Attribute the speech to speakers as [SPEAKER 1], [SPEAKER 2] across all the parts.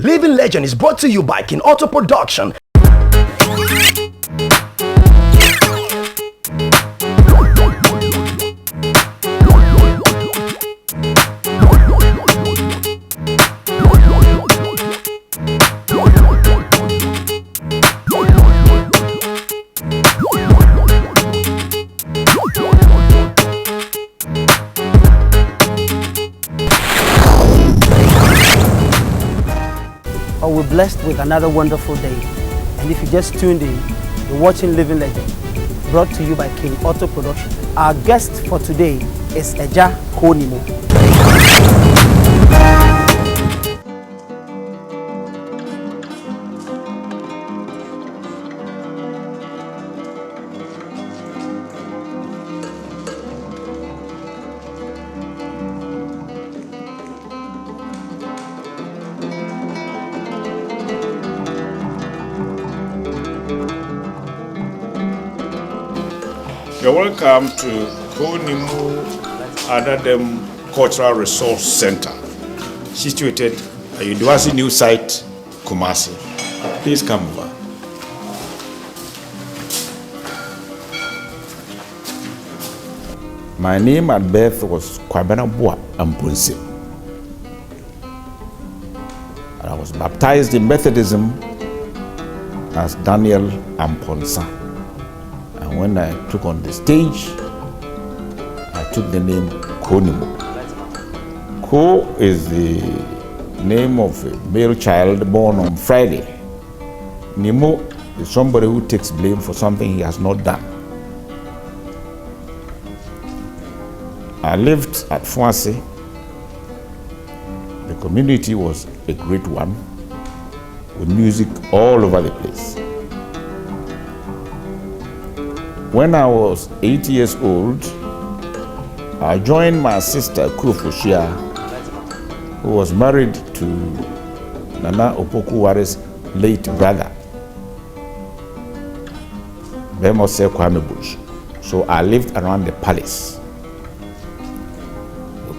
[SPEAKER 1] Living Legend is brought to you by King Auto Production.
[SPEAKER 2] We're blessed with another wonderful day. And if you just tuned in, you're watching Living Legend, brought to you by King Auto Production. Our guest for today is Agya Koo Nimo.
[SPEAKER 3] You're welcome to Koo Nimo Adadem Cultural Resource Center, situated at Udwasi New Site, Kumasi. Please come over. My name at birth was Kwabena Bua Ampunsi. I was baptized in Methodism as Daniel Amponsa. And when I took on the stage, I took the name Koo Nimo. Koo is the name of a male child born on Friday. Nimo is somebody who takes blame for something he has not done. I lived at Fuasi. The community was a great one, with music all over the place. When I was 8 years old, I joined my sister Kufushia, who was married to Nana Opoku-Ware's late brother, Bemose Kwame Bush. So I lived around the palace.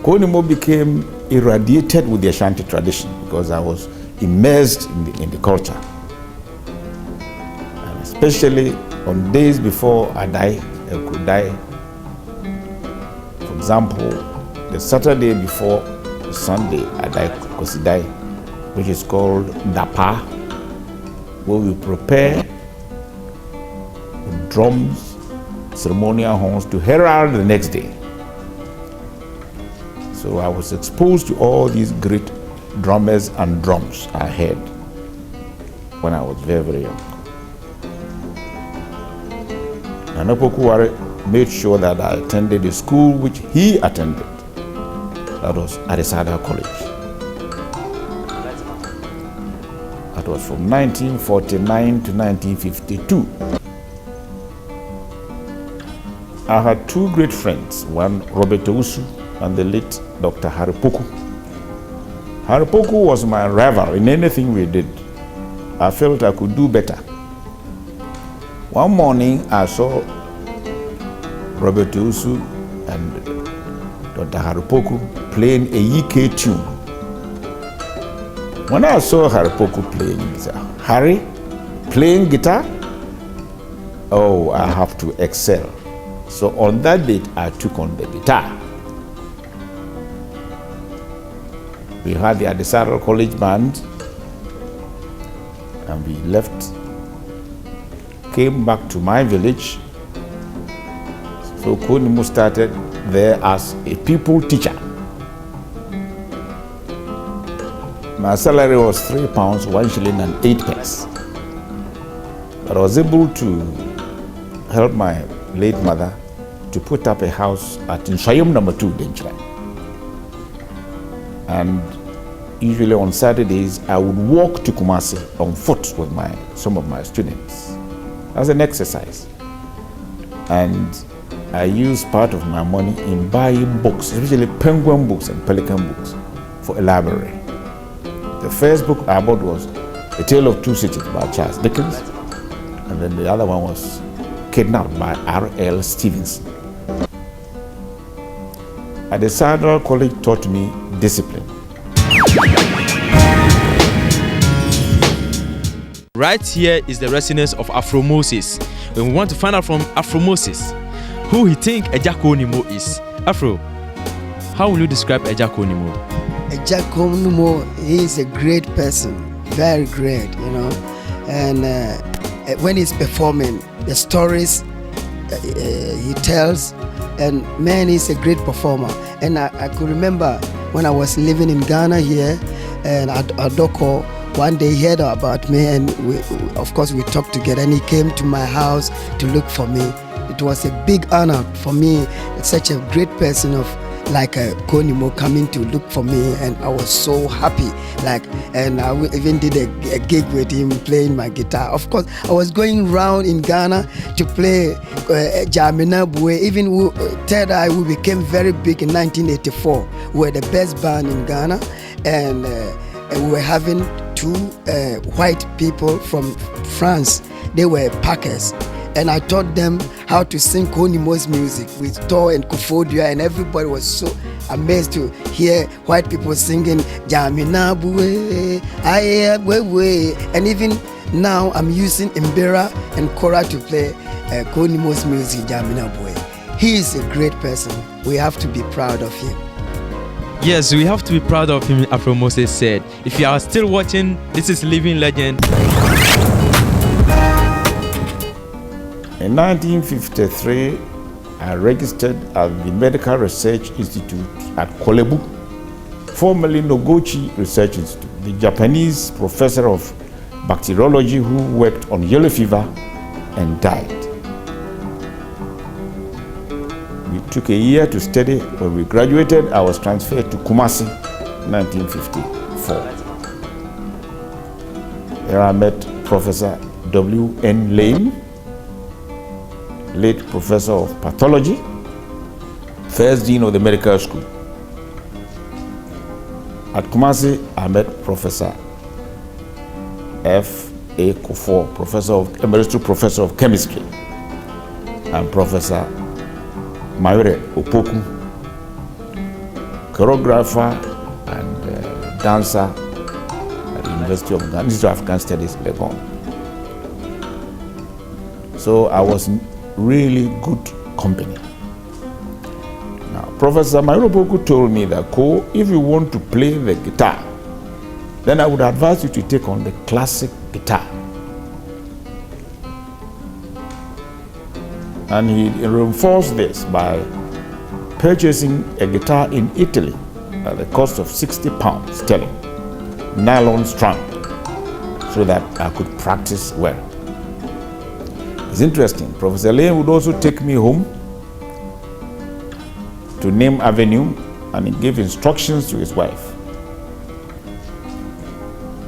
[SPEAKER 3] Koo Nimo became irradiated with the Ashanti tradition because I was immersed in the culture. And especially on days before I could die. For example, the Saturday before Sunday, I which is called Dapa, where we prepare drums, ceremonial horns to herald the next day. So I was exposed to all these great drummers and drums I heard when I was very, very young. And Opoku-Ware made sure that I attended the school which he attended. That was Arisada College. That was from 1949 to 1952. I had two great friends, one Robert Usu and the late Dr. Haripoku. Haripoku was my rival in anything we did. I felt I could do better. One morning, I saw Robert Usu and Dr. Haripoku playing a Yike tune. When I saw Haripoku playing, I said, Harry, playing guitar? Oh, I have to excel. So on that date, I took on the guitar. We had the Adesaro College Band, and we left, came back to my village. So Koo Nimo started there as a people teacher. My salary was £3, 1 shilling and 8 pence. But I was able to help my late mother to put up a house at Nshayum number 2, Denchra. And usually on Saturdays, I would walk to Kumasi on foot with some of my students as an exercise. And I used part of my money in buying books, especially penguin books and pelican books, for a library. The first book I bought was A Tale of Two Cities by Charles Dickens, and then the other one was Kidnapped by R.L. Stevenson. At the Central College taught me discipline.
[SPEAKER 4] Right here is the residence of Afro Moses. And we want to find out from Afro Moses who he think Agya Koo Nimo is. Afro, how will you describe Agya Koo Nimo?
[SPEAKER 5] Agya Koo Nimo, he is a great person, very great, you know. And when he's performing, the stories he tells, and man, he's a great performer. And I could remember when I was living in Ghana here, and at Adoko, one day he heard about me, and of course we talked together, and he came to my house to look for me. It was a big honor for me, such a great person of like Koo Nimo coming to look for me, and I was so happy. And I even did a gig with him playing my guitar. Of course, I was going around in Ghana to play Jamina Bue. Even Ted I, we became very big in 1984. We were the best band in Ghana, and we were having two white people from France. They were Packers. And I taught them how to sing Koo Nimo's music with Tor and Kofodia, and everybody was so amazed to hear white people singing Jamina Bue, Aye Bue. And even now I'm using Mbera and Kora to play Koo Nimo's music, Jamina Bue. He is a great person. We have to be proud of him.
[SPEAKER 4] Yes, we have to be proud of him, Afro Moses said. If you are still watching, this is Living Legend.
[SPEAKER 3] In 1953, I registered at the Medical Research Institute at Kolebu, formerly Noguchi Research Institute, the Japanese professor of bacteriology who worked on yellow fever and died. We took a year to study. When we graduated, I was transferred to Kumasi, 1954. There I met Professor W.N. Lane, late professor of pathology, first dean of the medical school. At Kumasi, I met Professor F.A. Kufuor, emeritus professor of chemistry, and Professor Mayure Opoku, choreographer and dancer at the University of Ghana, Institute of African Studies, Legon. So I was really good company. Now, Professor Mayure Opoku told me that, Ko, if you want to play the guitar, then I would advise you to take on the classic guitar. And he reinforced this by purchasing a guitar in Italy at the cost of 60 pounds sterling, nylon strung, so that I could practice well. It's interesting. Professor Lane would also take me home to Name Avenue, and he gave instructions to his wife